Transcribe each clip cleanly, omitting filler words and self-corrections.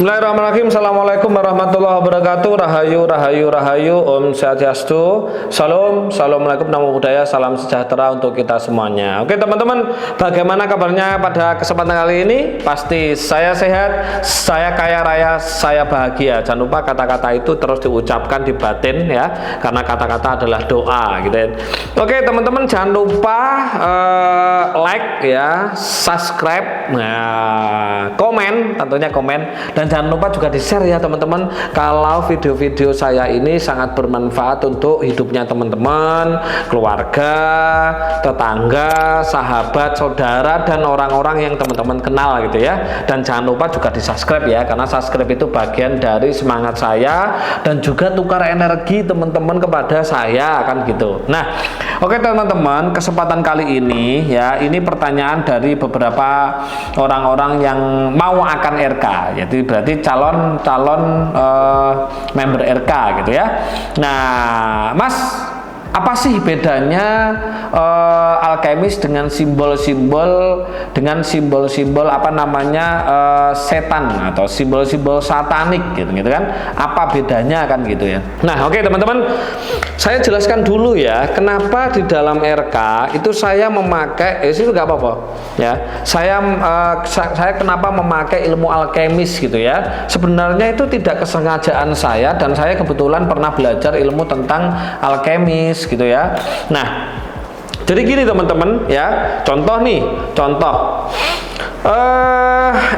Bismillahirrahmanirrahim. Assalamualaikum warahmatullahi wabarakatuh. Rahayu, rahayu, rahayu. Om Swastiastu. Salam, assalamualaikum, namo buddhaya, salam sejahtera untuk kita semuanya. Oke teman-teman, bagaimana kabarnya pada kesempatan kali ini? Pasti saya sehat, saya kaya raya, saya bahagia. Jangan lupa kata-kata itu terus diucapkan di batin ya, karena kata-kata adalah doa gitu ya. Oke teman-teman, jangan lupa like ya, subscribe, nah, komen, tentunya komen. Dan jangan lupa juga di-share ya teman-teman, kalau video-video saya ini sangat bermanfaat untuk hidupnya teman-teman, keluarga, tetangga, sahabat, saudara, dan orang-orang yang teman-teman kenal gitu ya. Dan jangan lupa juga di-subscribe ya, karena subscribe itu bagian dari semangat saya dan juga tukar energi teman-teman kepada saya kan gitu. Nah, oke teman-teman, kesempatan kali ini ya, ini pertanyaan dari beberapa orang-orang yang mau akan RK, jadi berarti calon member RK gitu ya. Nah, Mas, apa sih bedanya alkemis dengan simbol-simbol apa namanya setan atau simbol-simbol satanik gitu kan? Apa bedanya kan gitu ya? Nah, oke teman-teman, saya jelaskan dulu ya, kenapa di dalam RK itu saya memakai itu nggak apa-apa ya. Saya kenapa memakai ilmu alkemis gitu ya? Sebenarnya itu tidak kesengajaan saya, dan saya kebetulan pernah belajar ilmu tentang alkemis gitu ya. Nah, jadi gini teman-teman ya, contoh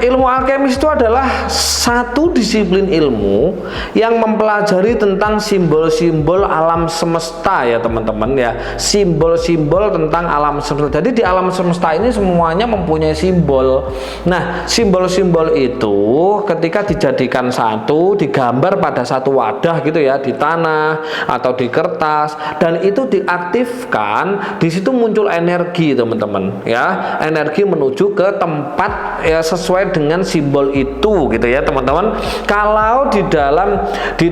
ilmu alkemis itu adalah satu disiplin ilmu yang mempelajari tentang simbol-simbol alam semesta ya teman-teman ya, simbol-simbol tentang alam semesta. Jadi di alam semesta ini semuanya mempunyai simbol. Nah, simbol-simbol itu ketika dijadikan satu, digambar pada satu wadah gitu ya, di tanah atau di kertas, dan itu diaktifkan, di situ muncul energi teman-teman ya, energi menuju ke tempat ya sesuai dengan simbol itu gitu ya teman-teman. Kalau di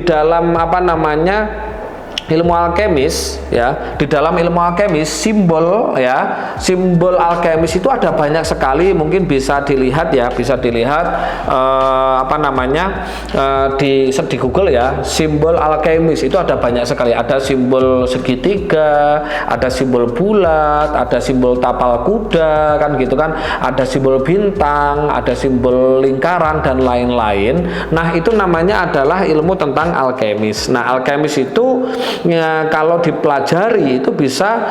dalam apa namanya ilmu alkemis ya, di dalam ilmu alkemis simbol alkemis itu ada banyak sekali, mungkin bisa dilihat apa namanya di Google ya, simbol alkemis itu ada banyak sekali. Ada simbol segitiga, ada simbol bulat, ada simbol tapal kuda kan gitu kan, ada simbol bintang, ada simbol lingkaran dan lain-lain. Nah, itu namanya adalah ilmu tentang alkemis. Nah, alkemis itu ya, kalau dipelajari itu bisa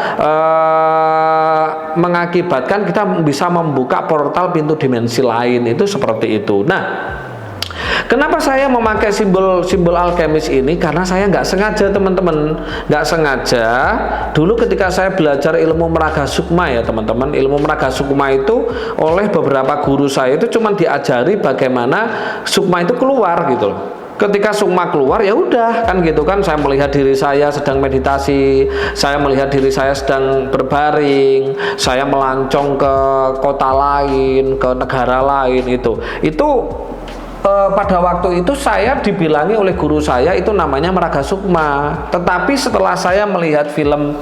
mengakibatkan kita bisa membuka portal pintu dimensi lain, itu seperti itu. Nah, kenapa saya memakai simbol alkemis ini? Karena saya nggak sengaja teman-teman, nggak sengaja dulu ketika saya belajar ilmu meraga sukma ya teman-teman. Ilmu meraga sukma itu oleh beberapa guru saya itu cuma diajari bagaimana sukma itu keluar gitu loh. Ketika sukma keluar ya udah kan gitu kan, saya melihat diri saya sedang meditasi, saya melihat diri saya sedang berbaring, saya melancong ke kota lain, ke negara lain, itu pada waktu itu saya dibilangi oleh guru saya itu namanya meraga sukma. Tetapi setelah saya melihat film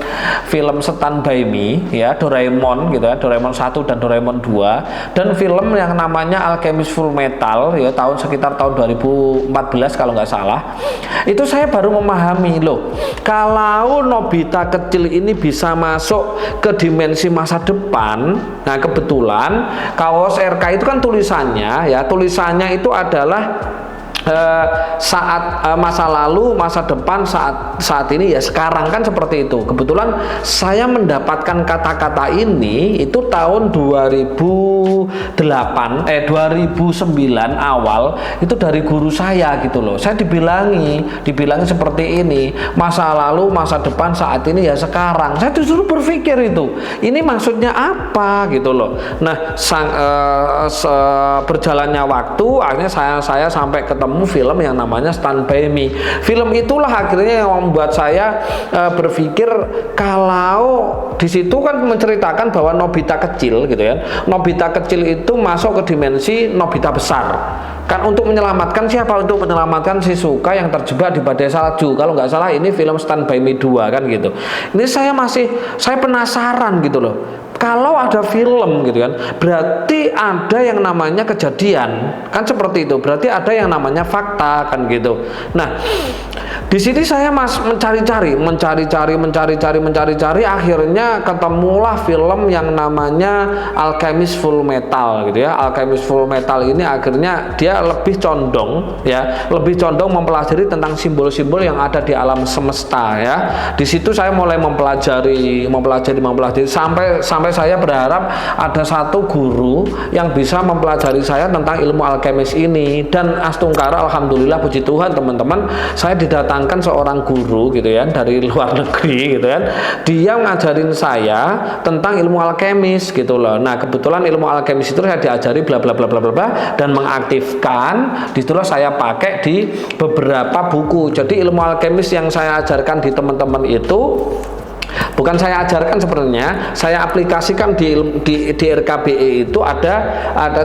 Stand By Me ya, Doraemon gitu ya, Doraemon 1 dan Doraemon 2, dan film yang namanya Alchemist Full Metal ya, sekitar tahun 2014 kalau nggak salah, itu saya baru memahami loh, kalau Nobita kecil ini bisa masuk ke dimensi masa depan. Nah, kebetulan kaos RK itu kan tulisannya itu adalah saat masa lalu, masa depan, saat ini ya sekarang kan seperti itu. Kebetulan saya mendapatkan kata-kata ini itu tahun 2009 awal, itu dari guru saya gitu loh. Saya dibilangi seperti ini, masa lalu, masa depan, saat ini ya sekarang. Saya disuruh berpikir itu, ini maksudnya apa gitu loh. Nah, berjalannya waktu, akhirnya saya sampai ketemu film yang namanya Stand By Me. Film itulah akhirnya yang membuat saya berpikir, kalau di situ kan menceritakan bahwa Nobita kecil gitu ya, Nobita kecil itu masuk ke dimensi Nobita besar kan, untuk menyelamatkan siapa? Untuk menyelamatkan Shizuka yang terjebak di badai salju. Kalau nggak salah ini film Stand By Me 2 kan gitu. Ini saya penasaran gitu loh, Kalau ada film gitu kan, berarti ada yang namanya kejadian, kan seperti itu. Berarti ada yang namanya fakta kan gitu. Nah, di sini saya mencari-cari, akhirnya ketemulah film yang namanya Alchemist Full Metal gitu ya. Alchemist Full Metal ini akhirnya dia lebih condong mempelajari tentang simbol-simbol yang ada di alam semesta ya. Di situ saya mulai mempelajari sampai saya berharap ada satu guru yang bisa mempelajari saya tentang ilmu alkemis ini. Dan astungkara, alhamdulillah, puji Tuhan teman-teman, saya didatangkan seorang guru gitu ya dari luar negeri gitu kan. Dia ngajarin saya tentang ilmu alkemis gitu loh. Nah, kebetulan ilmu alkemis itu saya diajari bla bla bla bla bla dan mengaktifkan, disitulah saya pakai di beberapa buku. Jadi ilmu alkemis yang saya ajarkan di teman-teman itu bukan saya ajarkan sebenarnya, saya aplikasikan di RKBE itu ada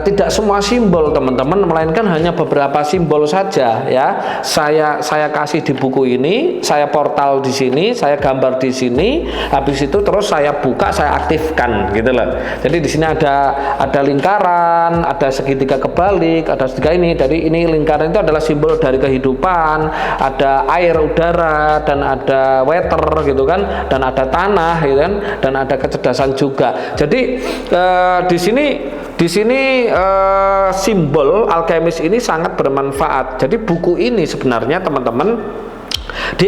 tidak semua simbol teman-teman, melainkan hanya beberapa simbol saja ya. Saya kasih di buku ini, saya portal di sini, saya gambar di sini, habis itu terus saya buka, saya aktifkan gitu loh. Jadi di sini ada lingkaran, ada segitiga kebalik, ada segitiga ini. Jadi ini lingkaran itu adalah simbol dari kehidupan, ada air, udara, dan ada water gitu kan, dan ada tanah gitu kan, dan ada kecerdasan juga. Jadi di sini simbol alkemis ini sangat bermanfaat. Jadi buku ini sebenarnya teman-teman di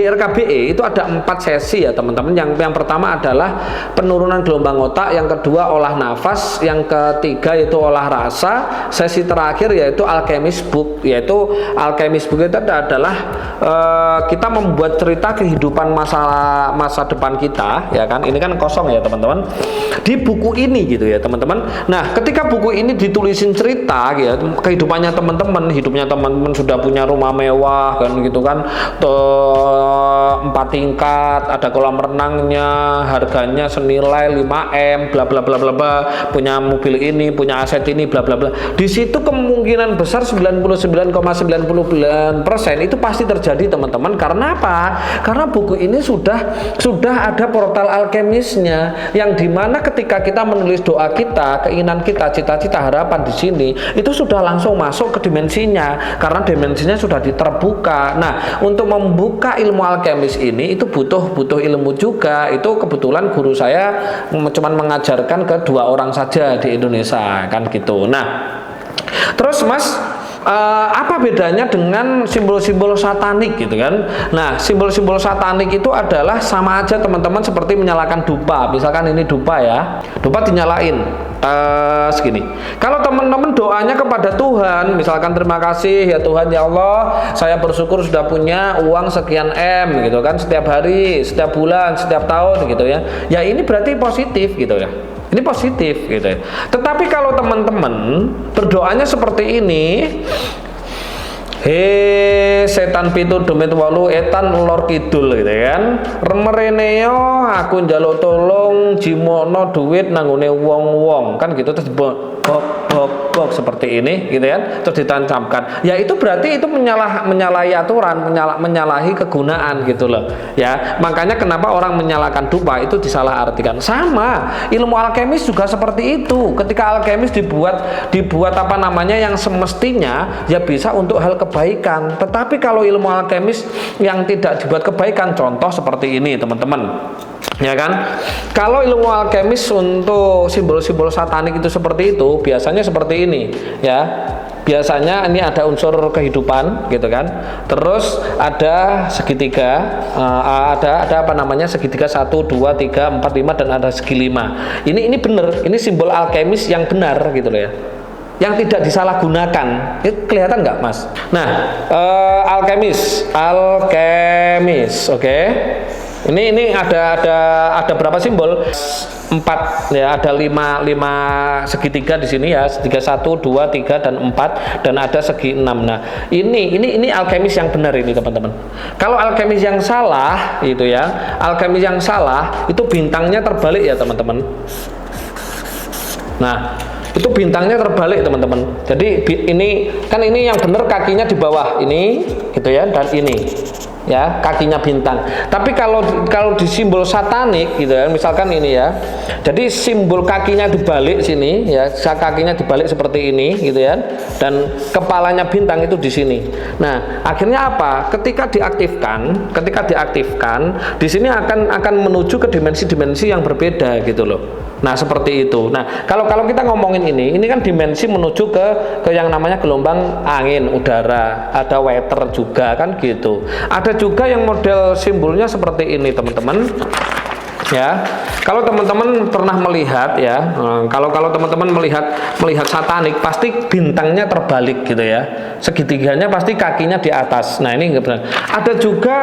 RKBE itu ada 4 sesi ya teman-teman. Yang pertama adalah penurunan gelombang otak, yang kedua olah nafas, yang ketiga yaitu olah rasa, sesi terakhir yaitu alchemist book. Yaitu alchemist book itu adalah kita membuat cerita kehidupan masa depan kita ya kan. Ini kan kosong ya teman-teman. Di buku ini gitu ya teman-teman. Nah, ketika buku ini ditulisin cerita ya, kehidupannya teman-teman, hidupnya teman-teman sudah punya rumah mewah kan gitu kan, 4 tingkat, ada kolam renangnya, harganya senilai 5M, bla bla bla bla bla, punya mobil ini, punya aset ini, bla bla bla. Di situ kemungkinan besar 99,99% itu pasti terjadi teman-teman. Karena apa? Karena buku ini sudah ada portal alkemisnya, yang dimana ketika kita menulis doa kita, keinginan kita, cita-cita, harapan di sini, itu sudah langsung masuk ke dimensinya, karena dimensinya sudah terbuka. Nah, untuk membuka ilmu alkemis ini itu butuh ilmu juga. Itu kebetulan guru saya cuman mengajarkan ke 2 orang saja di Indonesia kan gitu. Nah, terus Mas, apa bedanya dengan simbol-simbol satanik gitu kan? Nah, simbol-simbol satanik itu adalah sama aja teman-teman seperti menyalakan dupa. Misalkan ini dupa ya, dupa dinyalain segini. Kalau teman-teman doanya kepada Tuhan, misalkan terima kasih ya Tuhan ya Allah, saya bersyukur sudah punya uang sekian M gitu kan, setiap hari, setiap bulan, setiap tahun gitu ya. Ya ini berarti positif gitu ya. Ini positif gitu ya. Tetapi kalau teman-teman berdoanya seperti ini, setan pitu demit 8 etan lor kidul gitu kan, remereneo aku njaluk tolong jimono duit nanggone wong-wong kan gitu, terus bok seperti ini gitu kan, terus ditancapkan. Ya itu berarti itu menyalahi aturan, menyalahi kegunaan gitu loh ya. Makanya kenapa orang menyalakan dupa itu disalahartikan. Sama ilmu alkemis juga seperti itu. Ketika alkemis dibuat apa namanya yang semestinya ya bisa untuk hal kebaikan. Tetapi kalau ilmu alkemis yang tidak dibuat kebaikan, contoh seperti ini teman-teman, ya kan? Kalau ilmu alkemis untuk simbol-simbol satanik itu seperti itu, biasanya seperti ini ya. Biasanya ini ada unsur kehidupan gitu kan. Terus ada segitiga, ada apa namanya segitiga 1, 2, 3, 4, 5 dan ada segi 5. Ini benar, ini simbol alkemis yang benar gitu loh ya, yang tidak disalahgunakan. Itu kelihatan nggak Mas? Nah, alkemis, oke. Ini ada berapa simbol? 4 ya, ada 5 segitiga di sini ya, segitiga 1, 2, 3 dan 4 dan ada segi 6. Nah, ini alkemis yang benar ini teman-teman. Kalau alkemis yang salah itu ya, alkemis yang salah itu bintangnya terbalik ya teman-teman. Nah, itu bintangnya terbalik teman-teman. Jadi ini kan, ini yang benar kakinya di bawah ini gitu ya, dan ini ya, kakinya bintang. Tapi kalau di simbol satanik gitu ya, misalkan ini ya. Jadi simbol kakinya dibalik sini ya, kakinya dibalik seperti ini gitu ya. Dan kepalanya bintang itu di sini. Nah, akhirnya apa? Ketika diaktifkan, di sini akan menuju ke dimensi-dimensi yang berbeda gitu loh. Nah, seperti itu. Nah, kalau kita ngomongin ini kan dimensi menuju ke yang namanya gelombang angin, udara, ada weather juga kan gitu. Ada juga yang model simbolnya seperti ini, teman-teman. Ya, kalau teman-teman pernah melihat ya, kalau teman-teman melihat satanik, pasti bintangnya terbalik gitu ya, segitiganya pasti kakinya di atas. Nah, ini enggak benar. Ada juga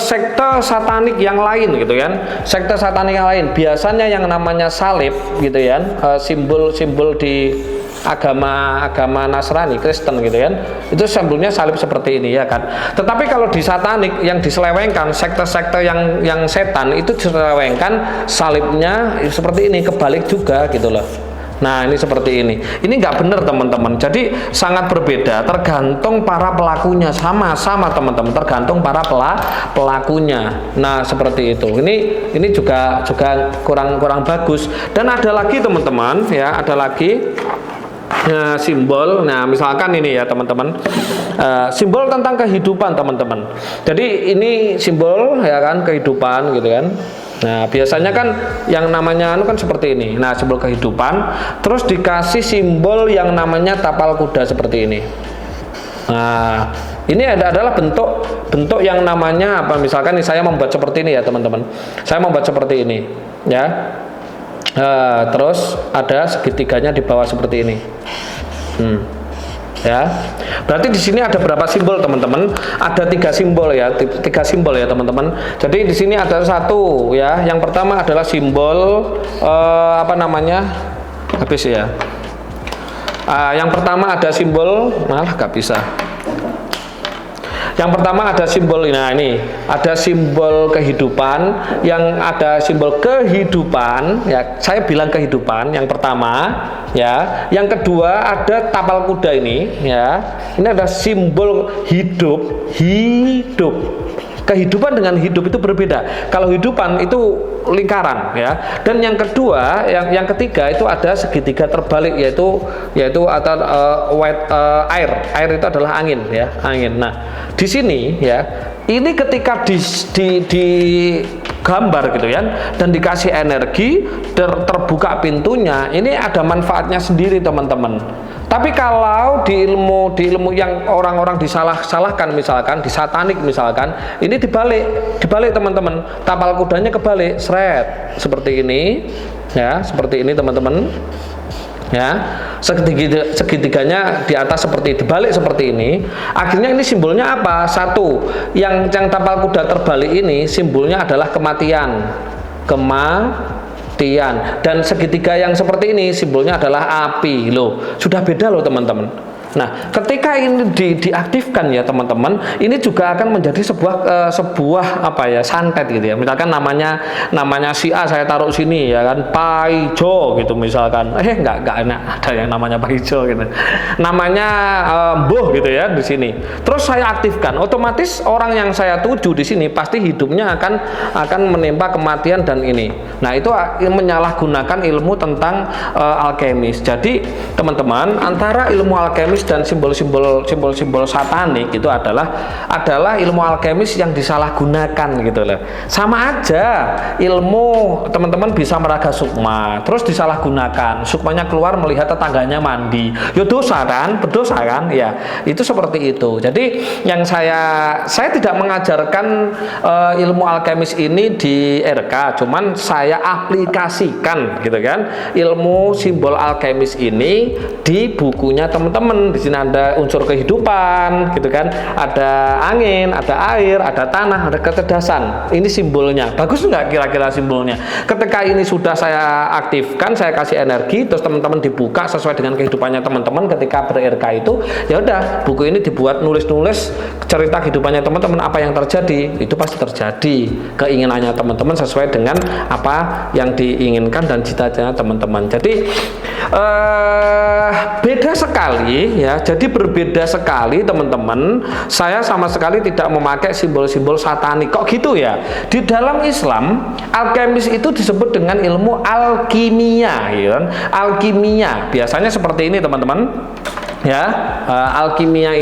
sekte satanik yang lain gitu kan, sekte satanik yang lain. Biasanya yang namanya salib gitu ya, simbol di agama Nasrani, Kristen gitu kan, itu simbolnya salib seperti ini ya kan. Tetapi kalau di satanik yang diselewengkan, sekte-sekte yang setan itu diselewengkan salibnya seperti ini, kebalik juga gitu loh. Nah, ini seperti ini nggak benar teman-teman. Jadi sangat berbeda, tergantung para pelakunya. Sama teman-teman, tergantung para pelakunya. Nah, seperti itu. Ini juga kurang bagus. Dan ada lagi teman-teman ya, ada lagi simbol. Nah, misalkan ini ya teman-teman, simbol tentang kehidupan teman-teman. Jadi ini simbol ya kan, kehidupan gitu kan. Nah, biasanya kan yang namanya kan seperti ini. Nah, simbol kehidupan, terus dikasih simbol yang namanya tapal kuda seperti ini. Nah, ini adalah bentuk yang namanya apa? Misalkan saya membuat seperti ini ya teman-teman. Saya membuat seperti ini ya. Terus ada segitiganya di bawah seperti ini. Ya, berarti di sini ada berapa simbol teman-teman? Ada 3 simbol ya, 3 simbol ya teman-teman. Jadi di sini ada satu ya. Yang pertama adalah simbol apa namanya? Habis ya. Yang pertama ada simbol, malah gak bisa. Yang pertama ada simbol, nah ini ada simbol kehidupan, yang ada simbol kehidupan ya, saya bilang kehidupan yang pertama ya. Yang kedua ada tapal kuda ini ya, ini ada simbol hidup. Kehidupan dengan hidup itu berbeda. Kalau hidupan itu lingkaran ya. Dan yang kedua, yang ketiga itu ada segitiga terbalik, yaitu atau air. Air itu adalah angin ya, angin. Nah, di sini ya, ini ketika di gambar gitu ya, dan dikasih energi, terbuka pintunya, ini ada manfaatnya sendiri teman-teman. Tapi kalau di ilmu yang orang-orang disalahkan, misalkan di satanik misalkan, ini dibalik teman-teman, tapal kudanya kebalik, seret seperti ini ya, seperti ini teman-teman ya, segitiganya di atas seperti dibalik seperti ini. Akhirnya ini simbolnya apa? Satu, yang tapal kuda terbalik ini simbolnya adalah kematian, dan segitiga yang seperti ini simbolnya adalah api. Loh, sudah beda loh teman-teman. Nah, ketika ini diaktifkan ya teman-teman, ini juga akan menjadi sebuah apa ya, santet gitu ya. Misalkan namanya si A saya taruh sini ya kan, Paijo gitu misalkan. Enggak enak ada yang namanya Paijo gitu. Namanya Mbuh gitu ya di sini. Terus saya aktifkan, otomatis orang yang saya tuju di sini pasti hidupnya akan menimpa kematian dan ini. Nah, itu menyalahgunakan ilmu tentang alkemis. Jadi teman-teman, antara ilmu alkemis dan simbol-simbol satanik itu adalah ilmu alkemis yang disalahgunakan gitu loh. Sama aja ilmu teman-teman bisa meraga sukma terus disalahgunakan, sukmanya keluar melihat tetangganya mandi, ya dosa kan, berdosa kan ya, itu seperti itu. Jadi yang saya tidak mengajarkan ilmu alkemis ini di RK, cuman saya aplikasikan gitu kan ilmu simbol alkemis ini di bukunya teman-teman. Di sini ada unsur kehidupan, gitu kan? Ada angin, ada air, ada tanah, ada kecerdasan. Ini simbolnya. Bagus nggak kira-kira simbolnya? Ketika ini sudah saya aktifkan, saya kasih energi, terus teman-teman dibuka sesuai dengan kehidupannya teman-teman. Ketika ber-RK itu, ya udah, buku ini dibuat nulis cerita kehidupannya teman-teman, apa yang terjadi, itu pasti terjadi. Keinginannya teman-teman sesuai dengan apa yang diinginkan dan cita-citanya teman-teman. Jadi beda sekali ya. Jadi berbeda sekali teman-teman. Saya sama sekali tidak memakai simbol-simbol satanik. Kok gitu ya? Di dalam Islam, alkemis itu disebut dengan ilmu alkimia, ya kan? Alkimia biasanya seperti ini teman-teman. Ya, alkimia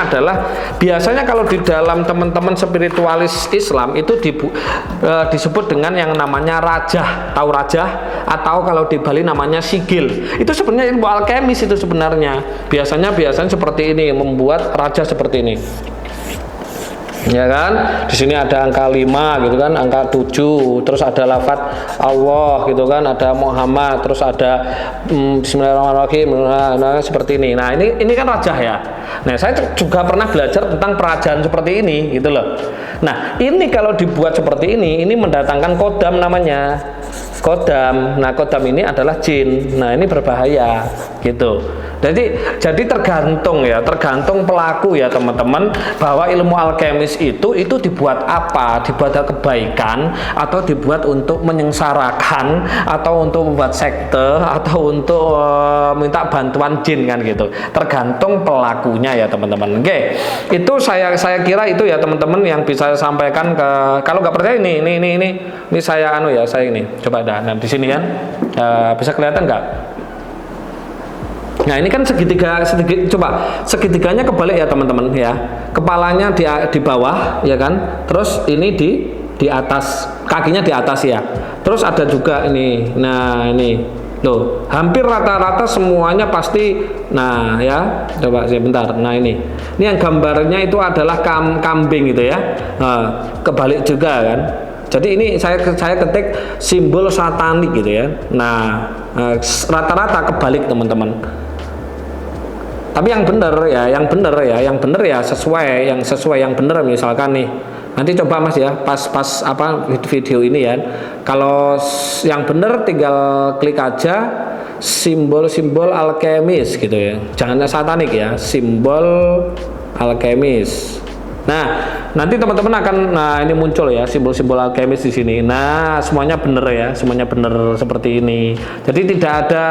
adalah biasanya kalau di dalam teman-teman spiritualis Islam itu disebut dengan yang namanya rajah, tahu rajah, atau kalau di Bali namanya sigil. Itu sebenarnya ilmu alkemis itu sebenarnya. Biasanya seperti ini, membuat rajah seperti ini. Ya kan, di sini ada angka 5 gitu kan, angka 7, terus ada lafaz Allah gitu kan, ada Muhammad, terus ada Bismillahirrahmanirrahim, nah, seperti ini. Nah ini kan rajah ya. Nah saya juga pernah belajar tentang perajan seperti ini gitu loh. Nah ini kalau dibuat seperti ini mendatangkan kodam namanya. Kodam. Nah kodam ini adalah jin. Nah ini berbahaya gitu. Jadi tergantung ya, tergantung pelaku ya teman-teman, bahwa ilmu alkemis itu dibuat apa? Dibuat kebaikan, atau dibuat untuk menyengsarakan, atau untuk membuat sekte, atau untuk minta bantuan jin kan gitu. Tergantung pelakunya ya teman-teman. Oke, itu saya kira itu ya teman-teman yang bisa saya sampaikan ke. Kalau nggak percaya ini saya saya ini coba ada. Nah di sini kan bisa kelihatan nggak? Nah ini kan segitiganya kebalik ya teman-teman ya, kepalanya di bawah ya kan, terus ini di atas, kakinya di atas ya, terus ada juga ini. Nah ini loh, hampir rata-rata semuanya pasti. Nah ya, coba sebentar. Nah ini yang gambarnya itu adalah kambing gitu ya. Nah, kebalik juga kan. Jadi ini saya ketik simbol satanik gitu ya. Nah rata-rata kebalik teman-teman. Tapi yang benar ya sesuai yang benar. Misalkan nih, nanti coba Mas ya, pas video ini ya. Kalau yang benar tinggal klik aja simbol-simbol alkemis gitu ya. Jangan satanik ya, simbol alkemis. Nah, nanti teman-teman akan ini muncul ya simbol-simbol alkemis di sini. Nah, semuanya benar ya, semuanya benar seperti ini. Jadi tidak ada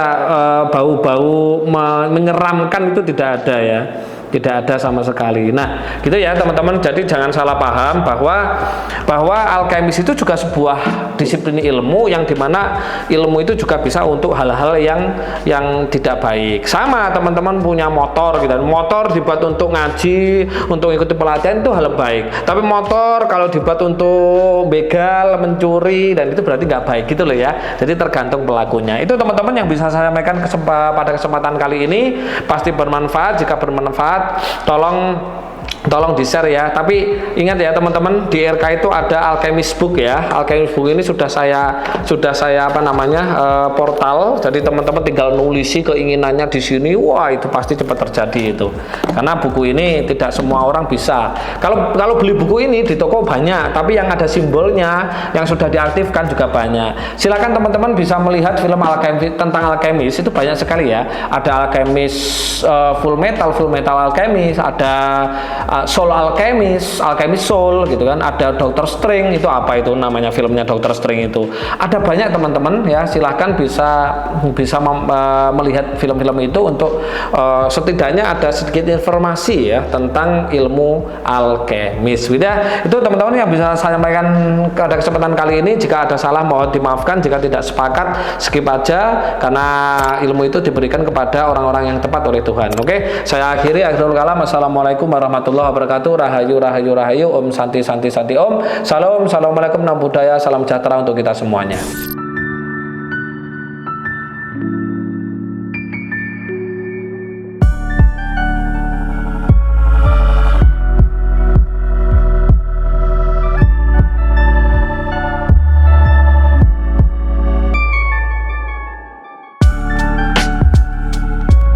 bau-bau menyeramkan, itu tidak ada ya. Tidak ada sama sekali. Nah, gitu ya teman-teman. Jadi jangan salah paham bahwa alkemis itu juga sebuah disiplin ilmu yang dimana ilmu itu juga bisa untuk hal-hal yang tidak baik. Sama teman-teman punya motor gitu. Motor dibuat untuk ngaji, untuk ikuti pelatihan itu hal baik. Tapi motor kalau dibuat untuk begal, mencuri, dan itu berarti nggak baik gitu loh ya. Jadi tergantung pelakunya. Itu teman-teman yang bisa saya sampaikan pada kesempatan kali ini. Pasti bermanfaat. Jika bermanfaat, tolong di-share ya. Tapi ingat ya teman-teman, di RK itu ada Alkemis Book ya. Alkemis Book ini sudah saya portal. Jadi teman-teman tinggal nulisi keinginannya di sini. Wah, itu pasti cepat terjadi itu. Karena buku ini tidak semua orang bisa. Kalau beli buku ini di toko banyak, tapi yang ada simbolnya yang sudah diaktifkan juga banyak. Silakan teman-teman bisa melihat film Alkemis, tentang alkemis itu banyak sekali ya. Ada Alkemis Full Metal Alkemis, ada Soul Alkemis Soul gitu kan, ada Dr. String, itu apa itu namanya filmnya Dr. String itu. Ada banyak teman-teman ya, silahkan bisa melihat film-film itu untuk setidaknya ada sedikit informasi ya tentang ilmu alkemis. Udah, itu teman-teman yang bisa saya sampaikan pada kesempatan kali ini. Jika ada salah mohon dimaafkan, jika tidak sepakat skip aja, karena ilmu itu diberikan kepada orang-orang yang tepat oleh Tuhan. Oke, saya akhiri. Akhirul kalam. Assalamualaikum warahmatullahi wabarakatuh. Rahayu. Om santi om. Salam. Assalamualaikum. Namo Buddhaya. Salam sejahtera untuk kita semuanya.